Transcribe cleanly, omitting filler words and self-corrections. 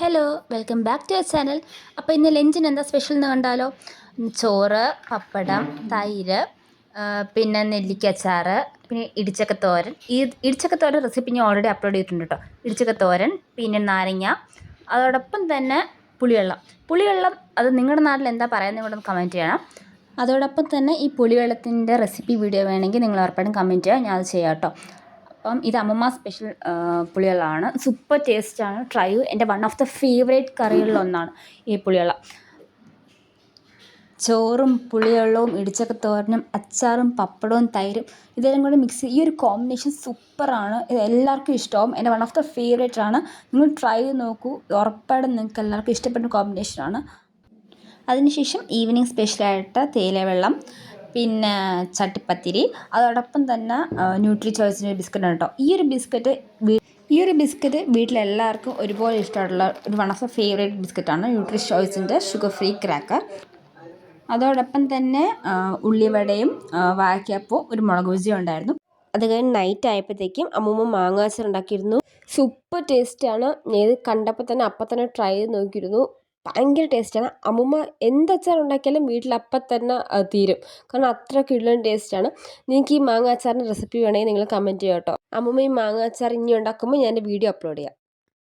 Hello welcome back to our channel. അപ്പോൾ ഇന്ന് ലഞ്ചിന് എന്താ സ്പെഷ്യൽ എന്ന് കണ്ടാലോ. ചോറ്, പപ്പടം, തൈര്, പിന്നെ നെല്ലിക്കച്ചാറ്, പിന്നെ ഇടിച്ചക്കത്തോരൻ. ഈ ഇടിച്ചക്കത്തോരൻ റെസിപ്പി ഞാൻ ഓൾറെഡി അപ്ലോഡ് ചെയ്തിട്ടുണ്ട് കേട്ടോ. ഇടിച്ചക്കത്തോരൻ, പിന്നെ നാരങ്ങ, അതോടൊപ്പം തന്നെ പുളിവെള്ളം അത് നിങ്ങളുടെ നാട്ടിൽ എന്താ പറയുന്നത് കൂടെ കമൻറ്റ് ചെയ്യണം. അതോടൊപ്പം തന്നെ ഈ പുളിവെള്ളത്തിൻ്റെ റെസിപ്പി വീഡിയോ വേണമെങ്കിൽ നിങ്ങൾ ഉറപ്പായിട്ടും കമൻറ്റ് ചെയ്യുക, ഞാൻ അത് ചെയ്യാം കേട്ടോ. അപ്പം ഇത് അമ്മമ്മ സ്പെഷ്യൽ പുളിവെള്ളമാണ്. സൂപ്പർ ടേസ്റ്റാണ്, ട്രൈ ചെയ്യൂ. എൻ്റെ വൺ ഓഫ് ദ ഫേവറേറ്റ് കറികളിലൊന്നാണ് ഈ പുളിവെള്ളം. ചോറും പുളിവെള്ളവും ഇടിച്ചക്കത്തോരനും അച്ചാറും പപ്പടവും തൈരും ഇതെല്ലാം കൂടി മിക്സ്, ഈ ഒരു കോമ്പിനേഷൻ സൂപ്പറാണ്. ഇത് എല്ലാവർക്കും ഇഷ്ടമാവും. എൻ്റെ വൺ ഓഫ് ദ ഫേവറേറ്റ് ആണ്. നിങ്ങൾ ട്രൈ ചെയ്ത് നോക്കൂ, ഉറപ്പായിട്ടും നിങ്ങൾക്ക് എല്ലാവർക്കും ഇഷ്ടപ്പെട്ട കോമ്പിനേഷനാണ്. അതിനുശേഷം ഈവനിങ് സ്പെഷ്യലായിട്ട് തേയിലവെള്ളം, പിന്നെ ചട്ടിപ്പത്തിരി, അതോടൊപ്പം തന്നെ ന്യൂട്രി ചോയ്സിൻ്റെ ബിസ്ക്കറ്റ് ആണ് കേട്ടോ. ഈ ഒരു ബിസ്ക്കറ്റ് വീട്ടിലെല്ലാവർക്കും ഒരുപോലെ ഇഷ്ടമായിട്ടുള്ള ഒരു വൺ ഓഫ് ദ ഫേവറേറ്റ് ബിസ്ക്കറ്റാണ് ന്യൂട്രി ചോയ്സിൻ്റെ ഷുഗർ ഫ്രീ ക്രാക്കർ. അതോടൊപ്പം തന്നെ ഉള്ളിവടയും വാഴയ്ക്കാപ്പവും ഒരു മുളക് ബജിയും ഉണ്ടായിരുന്നു. അത് കഴിഞ്ഞ് നൈറ്റ് ആയപ്പോഴത്തേക്കും അമ്മൂമ്മ മാങ്ങാച്ചാർ ഉണ്ടാക്കിയിരുന്നു. സൂപ്പർ ടേസ്റ്റാണ്. ഞാൻ ഇത് കണ്ടപ്പോൾ തന്നെ അപ്പം തന്നെ ട്രൈ ചെയ്ത് നോക്കിയിരുന്നു. ഭയങ്കര ടേസ്റ്റാണ്. അമ്മൂമ്മ എന്ത് അച്ചാർ ഉണ്ടാക്കിയാലും വീട്ടിൽ അപ്പം തന്നെ തീരും, കാരണം അത്ര കിടിലൻ ടേസ്റ്റാണ്. നിങ്ങൾക്ക് ഈ മാങ്ങ അച്ചാറിൻ്റെ റെസിപ്പി വേണമെങ്കിൽ നിങ്ങൾ കമൻറ്റ് ചെയ്യാം കേട്ടോ. അമ്മൂമ്മ ഈ മാങ്ങ അച്ചാർ ഇനി ഉണ്ടാക്കുമ്പോൾ ഞാൻ വീഡിയോ അപ്ലോഡ് ചെയ്യാം.